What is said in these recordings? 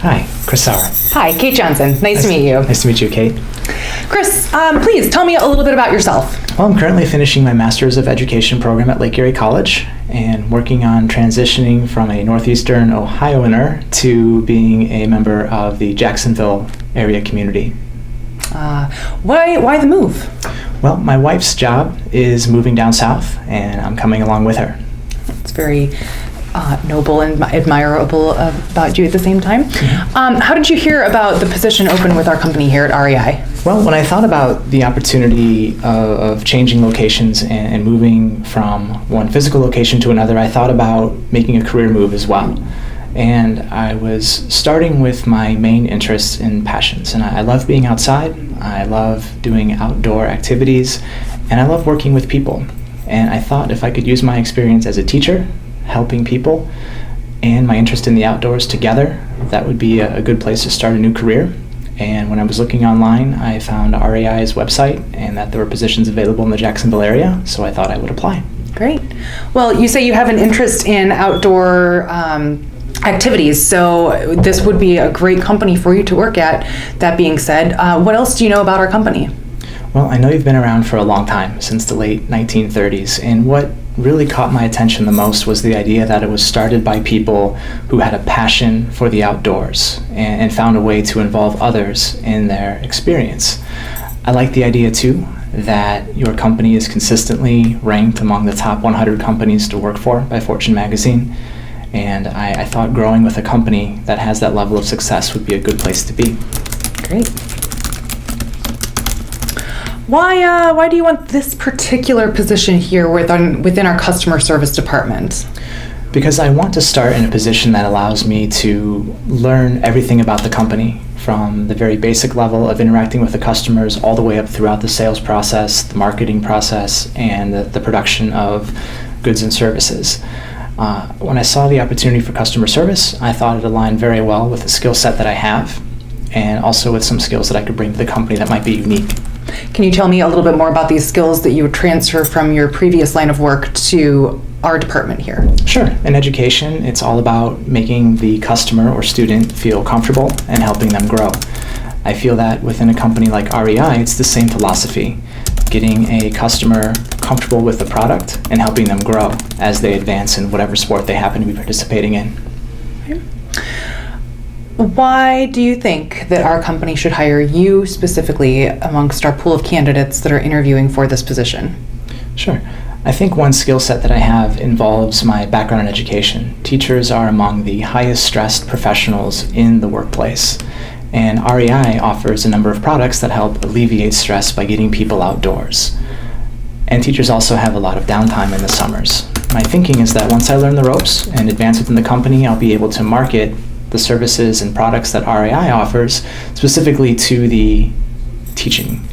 Hi, Chris Sauer. Hi, Kate Johnson. Nice to meet you. Nice to meet you, Kate. Chris, please tell me a little bit about yourself. Well, I'm currently finishing my Master's of Education program at Lake Erie College and working on transitioning from a Northeastern Ohioaner to being a member of the Jacksonville area community. Why the move? Well, my wife's job is moving down south, and I'm coming along with her. It's very noble and admirable about you at the same time. Mm-hmm. How did you hear about the position open with our company here at REI? Well, when I thought about the opportunity of changing locations and moving from one physical location to another, I thought about making a career move as well. And I was starting with my main interests and passions. And I love being outside, I love doing outdoor activities, and I love working with people. And I thought if I could use my experience as a teacher, helping people, and my interest in the outdoors together, that would be a good place to start a new career. And when I was looking online, I found REI's website and that there were positions available in the Jacksonville area, so I thought I would apply. Great. Well, you say you have an interest in outdoor activities, so this would be a great company for you to work at. That being said, what else do you know about our company? Well, I know you've been around for a long time, since the late 1930s, and what really caught my attention the most was the idea that it was started by people who had a passion for the outdoors and found a way to involve others in their experience. I like the idea too that your company is consistently ranked among the top 100 companies to work for by Fortune magazine, and I thought growing with a company that has that level of success would be a good place to be. Great. Why do you want this particular position here within our customer service department? Because I want to start in a position that allows me to learn everything about the company, from the very basic level of interacting with the customers all the way up throughout the sales process, the marketing process, and the production of goods and services. When I saw the opportunity for customer service, I thought it aligned very well with the skill set that I have, and also with some skills that I could bring to the company that might be unique. Can you tell me a little bit more about these skills that you would transfer from your previous line of work to our department here? Sure. In education, it's all about making the customer or student feel comfortable and helping them grow. I feel that within a company like REI, it's the same philosophy, getting a customer comfortable with the product and helping them grow as they advance in whatever sport they happen to be participating in. Why do you think that our company should hire you specifically amongst our pool of candidates that are interviewing for this position? Sure. I think one skill set that I have involves my background in education. Teachers are among the highest stressed professionals in the workplace, and REI offers a number of products that help alleviate stress by getting people outdoors. And teachers also have a lot of downtime in the summers. My thinking is that once I learn the ropes and advance within the company, I'll be able to market the services and products that REI offers specifically to the teaching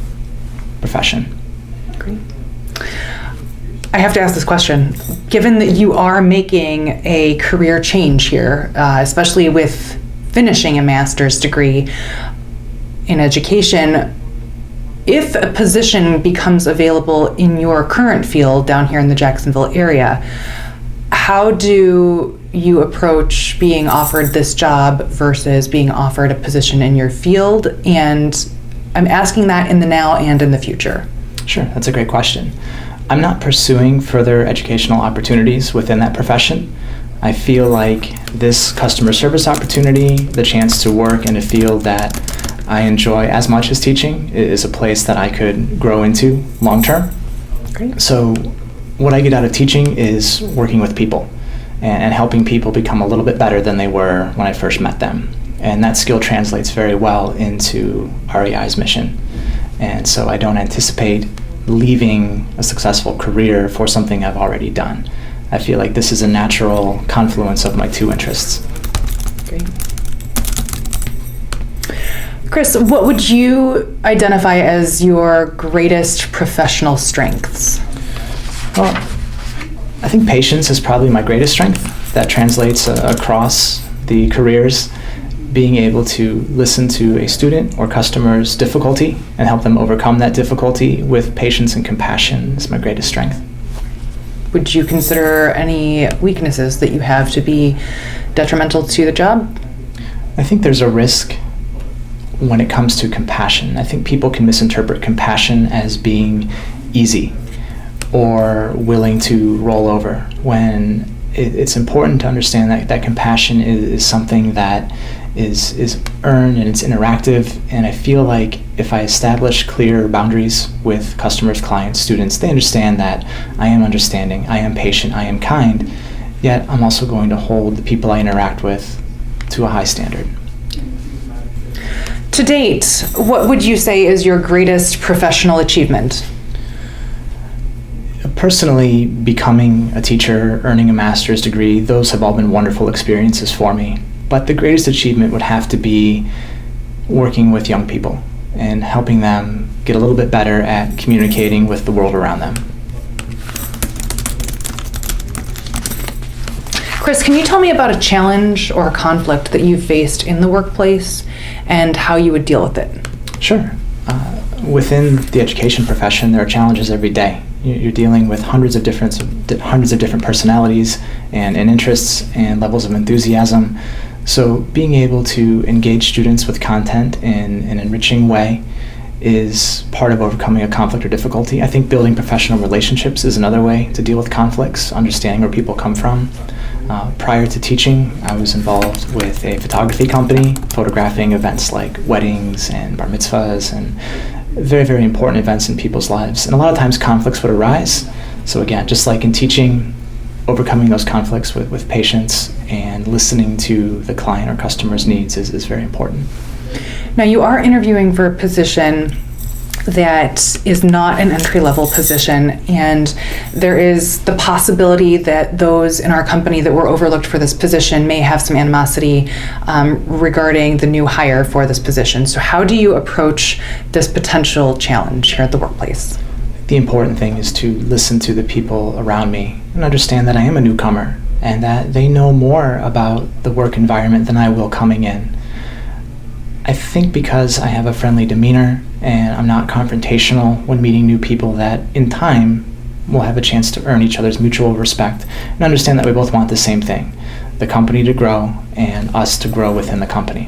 profession. Great. I have to ask this question. Given that you are making a career change here, especially with finishing a master's degree in education, if a position becomes available in your current field down here in the Jacksonville area, how do you approach being offered this job versus being offered a position in your field? And I'm asking that in the now and in the future. Sure, that's a great question. I'm not pursuing further educational opportunities within that profession. I feel like this customer service opportunity, the chance to work in a field that I enjoy as much as teaching, is a place that I could grow into long term. Great. So what I get out of teaching is working with people and helping people become a little bit better than they were when I first met them. And that skill translates very well into REI's mission. And so I don't anticipate leaving a successful career for something I've already done. I feel like this is a natural confluence of my two interests. Great. Chris, what would you identify as your greatest professional strengths? Well, I think patience is probably my greatest strength. That translates across the careers. Being able to listen to a student or customer's difficulty and help them overcome that difficulty with patience and compassion is my greatest strength. Would you consider any weaknesses that you have to be detrimental to the job? I think there's a risk when it comes to compassion. I think people can misinterpret compassion as being easy or willing to roll over, when it's important to understand that compassion is something that is earned and it's interactive. And I feel like if I establish clear boundaries with customers, clients, students, they understand that I am understanding, I am patient, I am kind, yet I'm also going to hold the people I interact with to a high standard. To date, what would you say is your greatest professional achievement? Personally, becoming a teacher, earning a master's degree, those have all been wonderful experiences for me. But the greatest achievement would have to be working with young people and helping them get a little bit better at communicating with the world around them. Chris, can you tell me about a challenge or a conflict that you've faced in the workplace and how you would deal with it? Sure. Within the education profession, there are challenges every day. You're dealing with hundreds of different personalities and interests and levels of enthusiasm. So being able to engage students with content in an enriching way is part of overcoming a conflict or difficulty. I think building professional relationships is another way to deal with conflicts, understanding where people come from. Prior to teaching, I was involved with a photography company, photographing events like weddings and bar mitzvahs and very, very important events in people's lives. And a lot of times conflicts would arise. So again, just like in teaching, overcoming those conflicts with patience and listening to the client or customer's needs is very important. Now, you are interviewing for a position that is not an entry-level position, and there is the possibility that those in our company that were overlooked for this position may have some animosity regarding the new hire for this position. So how do you approach this potential challenge here at the workplace? The important thing is to listen to the people around me and understand that I am a newcomer and that they know more about the work environment than I will coming in. I think because I have a friendly demeanor and I'm not confrontational when meeting new people, that in time we'll have a chance to earn each other's mutual respect and understand that we both want the same thing, the company to grow and us to grow within the company.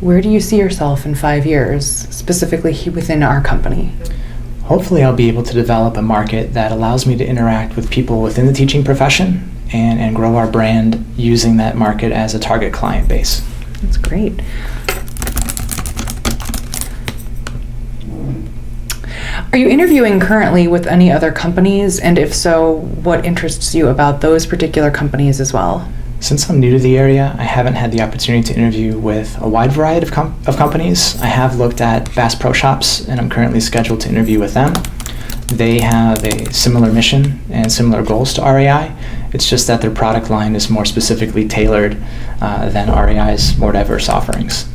Where do you see yourself in 5 years, specifically within our company? Hopefully I'll be able to develop a market that allows me to interact with people within the teaching profession and grow our brand using that market as a target client base. That's great. Are you interviewing currently with any other companies? And if so, what interests you about those particular companies as well? Since I'm new to the area, I haven't had the opportunity to interview with a wide variety of companies. I have looked at Bass Pro Shops, and I'm currently scheduled to interview with them. They have a similar mission and similar goals to REI. It's just that their product line is more specifically tailored than REI's more diverse offerings.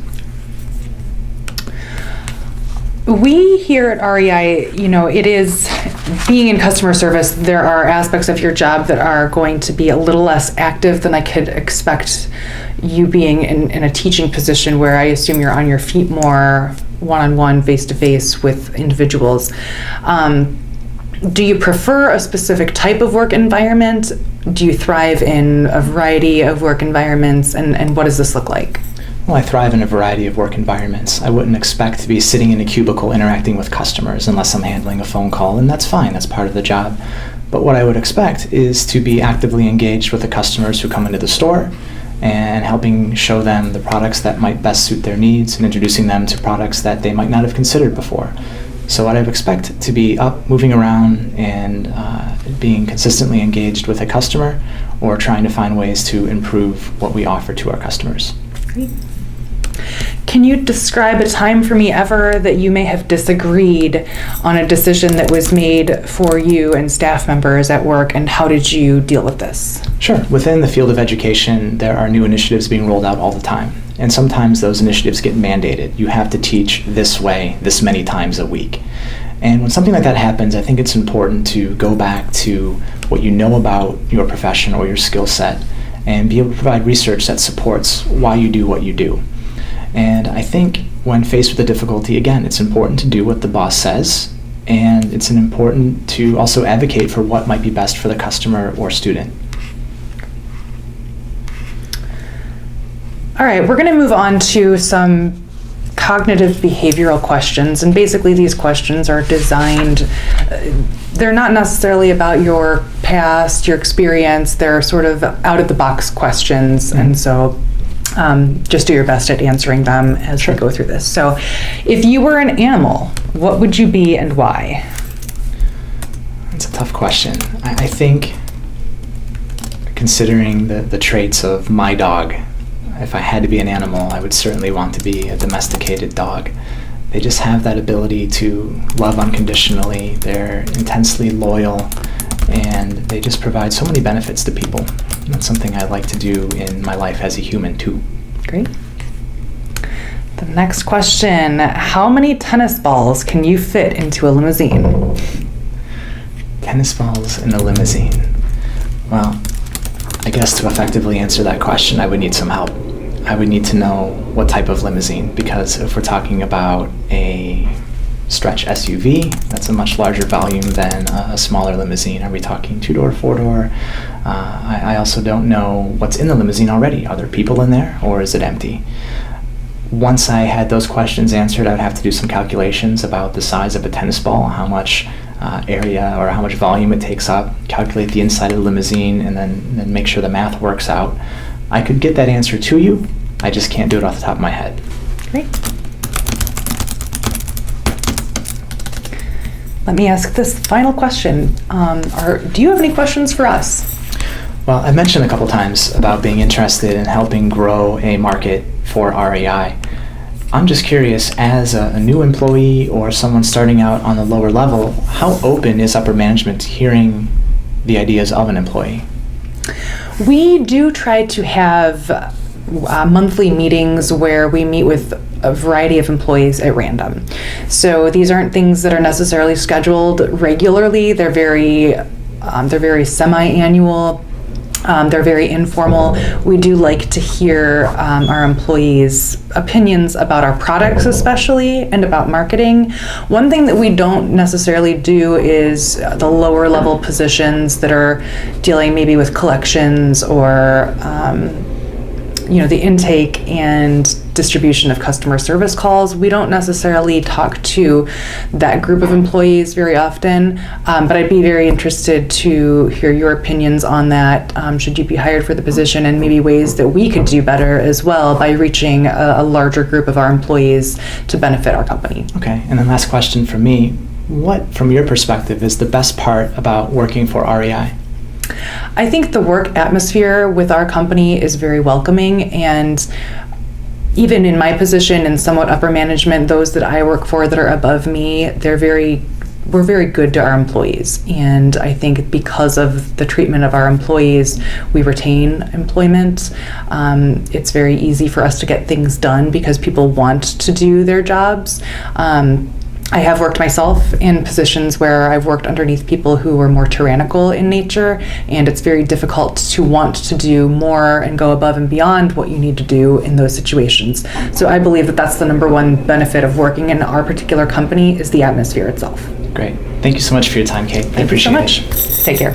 We here at REI, it is being in customer service, there are aspects of your job that are going to be a little less active than I could expect you being in a teaching position where I assume you're on your feet more one-on-one, face-to-face with individuals. Do you prefer a specific type of work environment? Do you thrive in a variety of work environments? And what does this look like? Well, I thrive in a variety of work environments. I wouldn't expect to be sitting in a cubicle interacting with customers unless I'm handling a phone call, and that's fine, that's part of the job. But what I would expect is to be actively engaged with the customers who come into the store and helping show them the products that might best suit their needs and introducing them to products that they might not have considered before. So what I would expect to be up, moving around, and being consistently engaged with a customer or trying to find ways to improve what we offer to our customers. Great. Can you describe a time for me ever that you may have disagreed on a decision that was made for you and staff members at work, and how did you deal with this? Sure. Within the field of education, there are new initiatives being rolled out all the time. And sometimes those initiatives get mandated. You have to teach this way, this many times a week. And when something like that happens, I think it's important to go back to what you know about your profession or your skill set and be able to provide research that supports why you do what you do. And I think when faced with a difficulty, again, it's important to do what the boss says, and it's important to also advocate for what might be best for the customer or student. All right, we're going to move on to some cognitive behavioral questions. And basically these questions are designed, they're not necessarily about your past, your experience, they're sort of out of the box questions. And so just do your best at answering them as we go through this. So if you were an animal, what would you be and why? That's a tough question. I think considering the traits of my dog, if I had to be an animal, I would certainly want to be a domesticated dog. They just have that ability to love unconditionally. They're intensely loyal, and they just provide so many benefits to people. That's something I like to do in my life as a human too. Great. The next question, how many tennis balls can you fit into a limousine? Tennis balls in a limousine. Well, I guess to effectively answer that question, I would need some help. I would need to know what type of limousine, because if we're talking about a stretch SUV, that's a much larger volume than a smaller limousine. Are we talking 2-door, 4-door? I also don't know what's in the limousine already. Are there people in there, or is it empty? Once I had those questions answered, I'd have to do some calculations about the size of a tennis ball, how much area or how much volume it takes up, calculate the inside of the limousine, and then make sure the math works out. I could get that answer to you, I just can't do it off the top of my head. Great. Let me ask this final question. Do you have any questions for us? Well, I mentioned a couple times about being interested in helping grow a market for REI. I'm just curious, as a new employee or someone starting out on the lower level, how open is upper management to hearing the ideas of an employee? We do try to have monthly meetings where we meet with a variety of employees at random. So these aren't things that are necessarily scheduled regularly. They're very semi-annual. They're very informal. We do like to hear our employees' opinions about our products especially, and about marketing. One thing that we don't necessarily do is the lower level positions that are dealing maybe with collections or the intake and distribution of customer service calls. We don't necessarily talk to that group of employees very often, but I'd be very interested to hear your opinions on that, should you be hired for the position, and maybe ways that we could do better as well by reaching a larger group of our employees to benefit our company. Okay, and then last question from me. What, from your perspective, is the best part about working for REI? I think the work atmosphere with our company is very welcoming, and even in my position and somewhat upper management, those that I work for that are above me, we're very good to our employees. And I think because of the treatment of our employees, we retain employment. It's very easy for us to get things done because people want to do their jobs. I have worked myself in positions where I've worked underneath people who were more tyrannical in nature, and it's very difficult to want to do more and go above and beyond what you need to do in those situations. So I believe that that's the number one benefit of working in our particular company, is the atmosphere itself. Great. Thank you so much for your time, Kate. I appreciate it. Thank you so much. Take care.